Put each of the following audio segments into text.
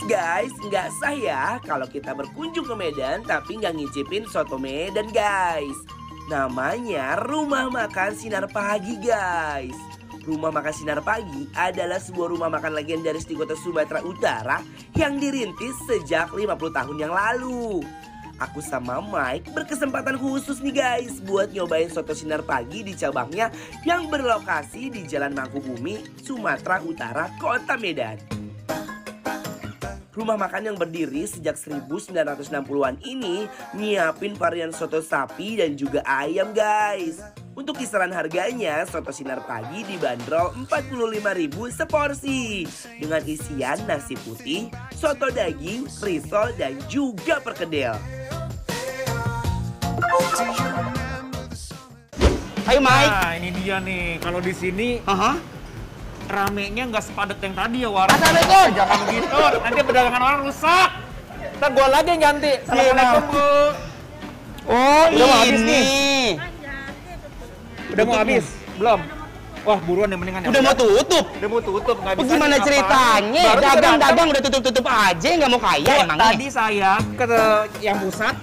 Guys, nggak sah ya kalau kita berkunjung ke Medan tapi nggak ngicipin soto Medan guys. Namanya Rumah Makan Sinar Pagi guys. Rumah Makan Sinar Pagi adalah sebuah rumah makan legendaris di kota Sumatera Utara yang dirintis sejak 50 tahun yang lalu. Aku sama Mike berkesempatan khusus nih guys buat nyobain soto Sinar Pagi di cabangnya yang berlokasi di Jalan Mangkubumi, Sumatera Utara, Kota Medan. Rumah makan yang berdiri sejak 1960-an ini nyiapin varian soto sapi dan juga ayam guys. Untuk kisaran harganya, soto Sinar Pagi dibanderol 45.000 seporsi. Dengan isian nasi putih, soto daging, risol, dan juga perkedel. Ayo Mike. Nah ini dia nih, kalau di sini ramenya nggak sepadat yang tadi ya War. Assalamualaikum. Jangan begitu, nanti perdagangan orang rusak. Ntar gua lagi yang ganti. Assalamualaikum Bu. Oh Udah mau habis ini. Udah mau habis? Belum? Wah buruan yang mendingan. Udah mau tutup. Udah mau tutup, nggak bisa. Gimana nih, ceritanya? apa? Dagang-dagang udah tutup-tutup aja, nggak mau kaya emangnya. Tadi saya ke yang pusat,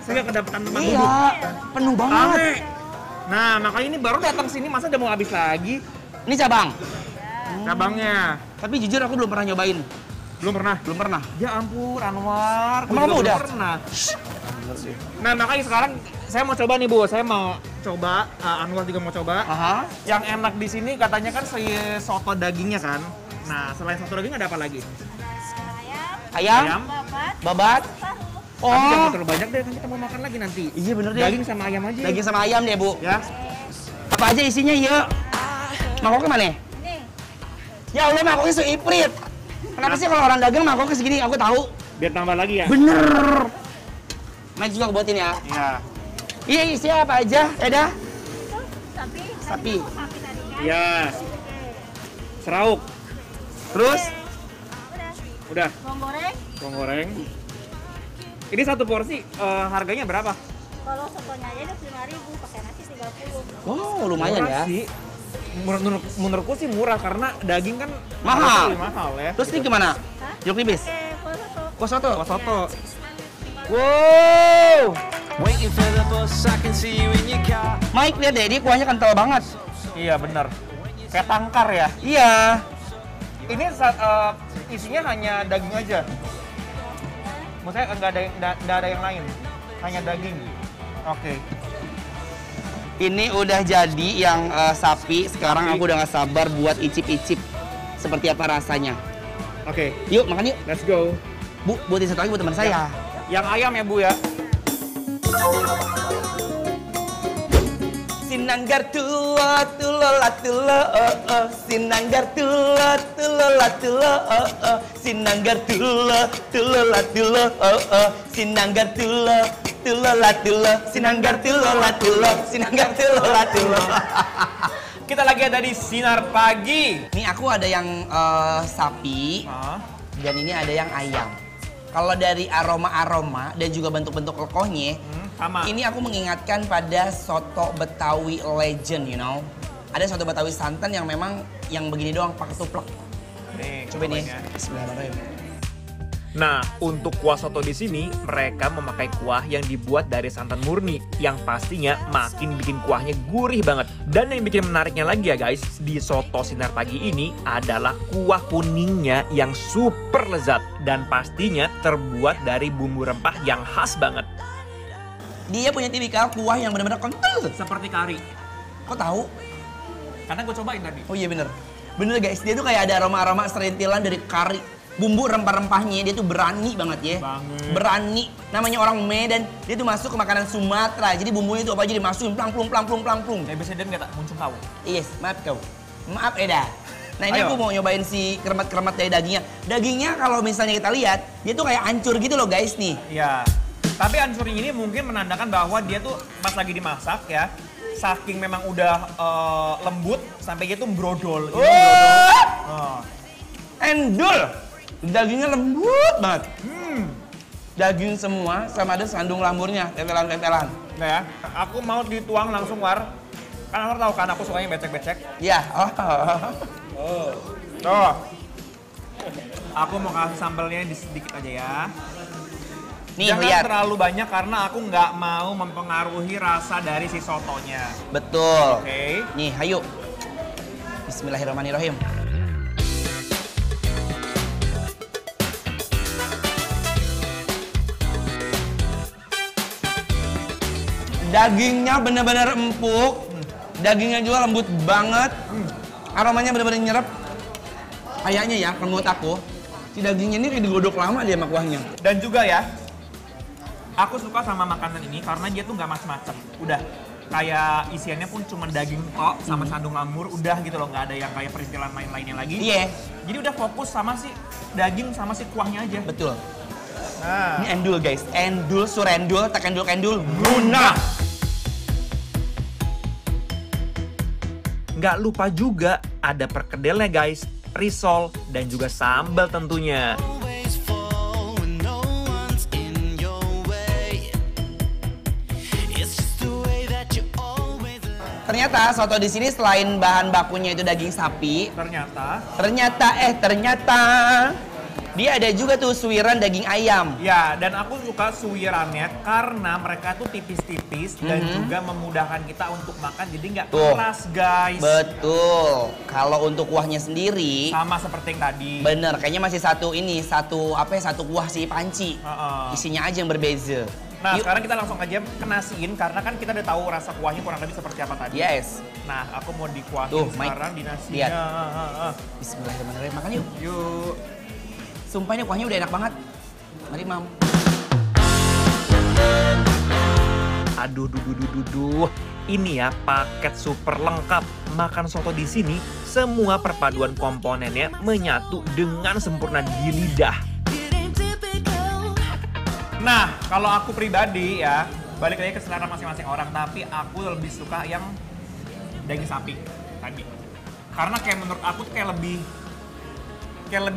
saya kedapatan tempat duduk. Iya, penuh banget. Rame. Nah makanya ini baru datang sini, masa udah mau habis lagi? Ini cabang. Cabangnya. Tapi jujur aku belum pernah nyobain. Belum pernah? Belum pernah. Ya ampun, Anwar. Emang kamu udah? Pernah. Nah, makanya sekarang saya mau coba nih, Bu. Saya mau coba, Anwar juga mau coba. Yang enak di sini katanya kan soto dagingnya kan. Nah, selain soto daging ada apa lagi? Ayam. Babat. Tapi jangan Oh. terlalu banyak deh, kan kita mau makan lagi nanti. Iya bener deh. Daging sama ayam aja. Daging sama ayam deh, Bu. Ya. Apa aja isinya, yuk. Mangkoknya mana? Ya Allah, mangkoknya seiprit. Kenapa sih kalau orang dagang mangkoknya segini? Aku tahu. Biar tambah lagi ya. Bener. Mike juga aku buatin ya. Iya. Iya, isinya apa aja? Eda? Sapi. Iya. Serauk. Terus? Udah. Bawang goreng, Bawang goreng. Ini satu porsi harganya berapa? kalau sotonya aja 25.000, pakai nasi 30. Oh, lumayan Murah ya. sih. Menurutku sih murah karena daging kan Mahal. lebih mahal ya. Terus ini gimana? Hah? Jeruk nipis? Pakai kuah soto. Kuah soto? Kuah soto. Wow. Waiting for the bus, I can see you in your car. Mike, lihat deh, dia kuahnya kental banget. Iya bener. Kayak tangkar ya. Iya. Ini isinya hanya daging aja. Maksudnya nggak ada yang lain. Hanya daging. Oke. Ini udah jadi yang sapi. Sekarang aku udah gak sabar buat icip-icip seperti apa rasanya. Oke. Yuk, makan yuk. Let's go. Bu, buatin satu lagi buat teman saya. Yang ayam ya Bu ya. Sinanggar tulo tulo la tulo Sinanggar tulo tulo la tulo Sinanggar tulo tulo la tulo Sinanggar tulo tulo la tulo Sinanggar tulo la tulo Sinanggar tulo la tulo. Kita lagi ada di Sinar Pagi. Nih aku ada yang sapi dan ini ada yang ayam. Kalau dari aroma-aroma dan juga bentuk-bentuk lekohnya, sama. ini aku mengingatkan pada soto Betawi legend, you know. Ada soto Betawi santan yang memang yang begini doang pakai tuplek. Nih, Coba nih. cobain ya. Bismillahirrahmanirrahim. Nah, untuk kuah soto di sini mereka memakai kuah yang dibuat dari santan murni yang pastinya makin bikin kuahnya gurih banget. Dan yang bikin menariknya lagi ya guys, di soto Sinar Pagi ini adalah kuah kuningnya yang super lezat dan pastinya terbuat dari bumbu rempah yang khas banget. Dia punya tipikal kuah yang benar-benar kental. Seperti kari. Kok tahu? Karena gue cobain tadi. Oh iya bener. Bener guys, dia tuh kayak ada aroma-aroma serintilan dari kari. Bumbu rempah-rempahnya dia tuh berani banget ya. Banget. Berani. Namanya orang Medan, dia tuh masuk ke makanan Sumatera. Jadi bumbunya tuh apa aja dimasukin plang-plung. Bisa dan nggak tak muncul kau. Yes, maaf kau. Maaf Eda. Nah ini Ayo. aku mau nyobain si kremet-kremet dari dagingnya. Dagingnya kalau misalnya kita lihat, dia tuh kayak hancur gitu loh guys nih. Iya. Tapi hancurnya ini mungkin menandakan bahwa dia tuh pas lagi dimasak ya, saking memang udah lembut sampai gitu brodol. Gitu, brodol. Oh. Endul. Dagingnya lembut banget. Daging semua sama ada sandung lamurnya, tetelan-tetelan. Nah ya, aku mau dituang langsung War. Kan War tahu kan aku sukanya becek-becek. Iya. Tuh. Aku mau kasih sambelnya di sedikit aja ya. Nih, Jangan lihat. terlalu banyak karena aku nggak mau mempengaruhi rasa dari si sotonya. Betul. Oke. Nih, ayo. Bismillahirrahmanirrahim. Dagingnya benar-benar empuk. Dagingnya juga lembut banget. Aromanya benar-benar nyerap. Kayaknya ya, kalau menurut aku, si dagingnya ini kayak digodok lama dia sama kuahnya. Dan juga ya, aku suka sama makanan ini karena dia tuh nggak macem-macem. Udah kayak isiannya pun cuma daging tok sama sandung lamur, udah gitu loh, nggak ada yang kayak perintilan lain-lainnya lagi. Iya, Jadi udah fokus sama si daging sama si kuahnya aja. betul. Nah, Ini endul guys, endul, surendul, tak endul, kendul, guna. nggak lupa juga ada perkedelnya guys, risol dan juga sambal tentunya. Always fall when no one's in your way. It's just the way that you always love. Ternyata soto di sini selain bahan bakunya itu daging sapi, ternyata dia ada juga tuh suiran daging ayam. Ya, dan aku suka suwirannya karena mereka tuh tipis-tipis dan juga memudahkan kita untuk makan, jadi nggak Tuh. keras guys. Betul. Kalau untuk kuahnya sendiri, Sama seperti yang tadi. bener, kayaknya masih satu kuah si panci. Heeh. Isinya aja yang berbeza. Nah, Yuk. sekarang kita langsung aja kenasiin karena kan kita udah tahu rasa kuahnya kurang lebih seperti apa tadi. Yes. Nah, aku mau dikuahin Tuh, Mike. sekarang di nasinya. Lihat. Bismillahirrahmanirrahim. Makan yuk. Yuk. Sumpah ini kuahnya udah enak banget. Mari, Mam. Aduh, duh. Ini ya paket super lengkap. Makan soto di sini, semua perpaduan komponennya menyatu dengan sempurna di lidah. Nah, kalau aku pribadi ya, balik lagi ke selera masing-masing orang, tapi aku lebih suka yang daging sapi tadi. Karena kayak menurut aku tuh kayak lebih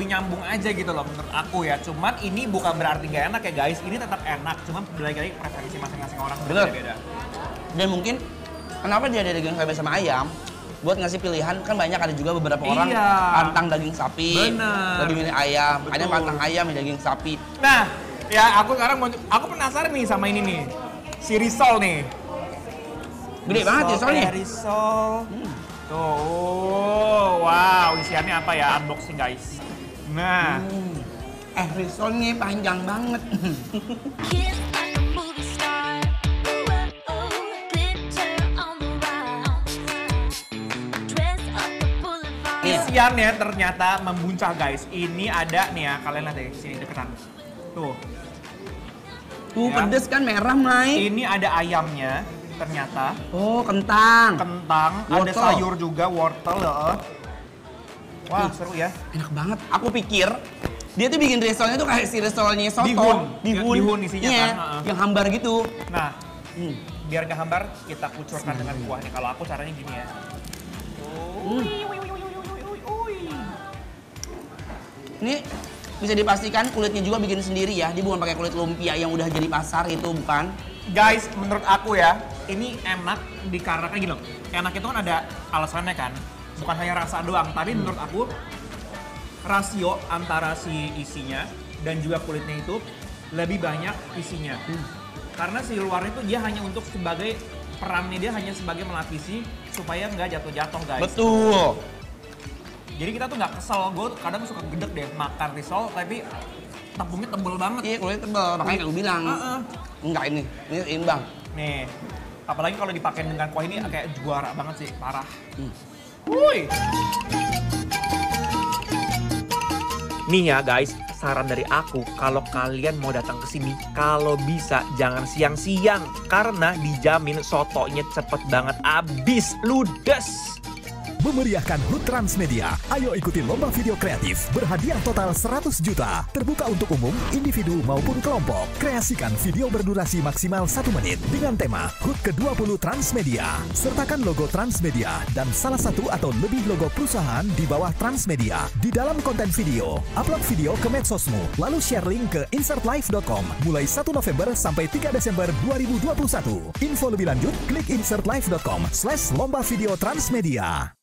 nyambung aja gitu loh menurut aku ya. Cuman ini bukan berarti gak enak ya guys, ini tetap enak. Cuman balik lagi preferensi masing-masing orang Bener. beda-beda. Dan mungkin kenapa dia ada daging sapi sama ayam? Buat ngasih pilihan, kan banyak ada juga beberapa orang Iya. pantang daging sapi, Bener. lebih milih ayam. Ada yang Betul. pantang ayam, yang daging sapi. Nah, ya aku sekarang aku penasaran nih sama ini nih. Si risol nih. Gede banget ya soalnya. Risol. Tuh, wow, isiannya apa ya? Unboxing guys. Nah, Risolnya panjang banget. Kiss like a movie star. Ooh, glitter on the round. Dress up the boulevard. isiannya ternyata membuncah guys. Ini ada nih ya, kalian lihat deh sini deketan. Tuh. Tuh Ya. pedes kan, merah, Mai. Ini ada ayamnya ternyata. Oh, kentang. Kentang, ada Wortel. sayur juga, wortel ya. Wah, seru ya. Enak banget. Aku pikir dia tuh bikin risolnya tuh kayak si risolnya soto. Bihun. Bihun. Bihun isinya Iya, kan, heeh. yang hambar gitu. Nah, biar gak hambar, kita kucurkan dengan kuahnya. Kalau aku caranya gini ya. Ini bisa dipastikan kulitnya juga bikin sendiri ya. Dia bukan pakai kulit lumpia yang udah jadi pasar gitu, bukan. Guys, menurut aku ya, ini enak dikarenakan gini loh. Enak itu kan ada alasannya kan. Bukan hanya rasa doang, tapi menurut aku rasio antara si isinya dan juga kulitnya itu lebih banyak isinya. Karena si luarnya itu dia hanya untuk sebagai perannya, dia hanya sebagai melapisi supaya nggak jatuh-jatuh guys. Betul. Jadi kita tuh nggak kesel, gue kadang suka gedek deh makan risol tapi tepungnya tebel banget. Iya, kulitnya tebal. Makanya kayak gue bilang. Heeh. Enggak ini imbang. Nih, apalagi kalau dipakai dengan kuah ini kayak juara banget sih, parah. Wuih. Nih ya guys, saran dari aku kalau kalian mau datang ke sini, kalau bisa jangan siang-siang karena dijamin sotonya cepet banget habis, ludes. Memeriahkan HUT Transmedia. Ayo ikuti lomba video kreatif berhadiah total 100 juta. Terbuka untuk umum, individu maupun kelompok. Kreasikan video berdurasi maksimal 1 menit dengan tema HUT ke-20 Transmedia. Sertakan logo Transmedia dan salah satu atau lebih logo perusahaan di bawah Transmedia di dalam konten video. Upload video ke medsosmu, lalu share link ke insertlive.com mulai 1 November sampai 3 Desember 2021. Info lebih lanjut, klik insertlive.com/lomba video Transmedia.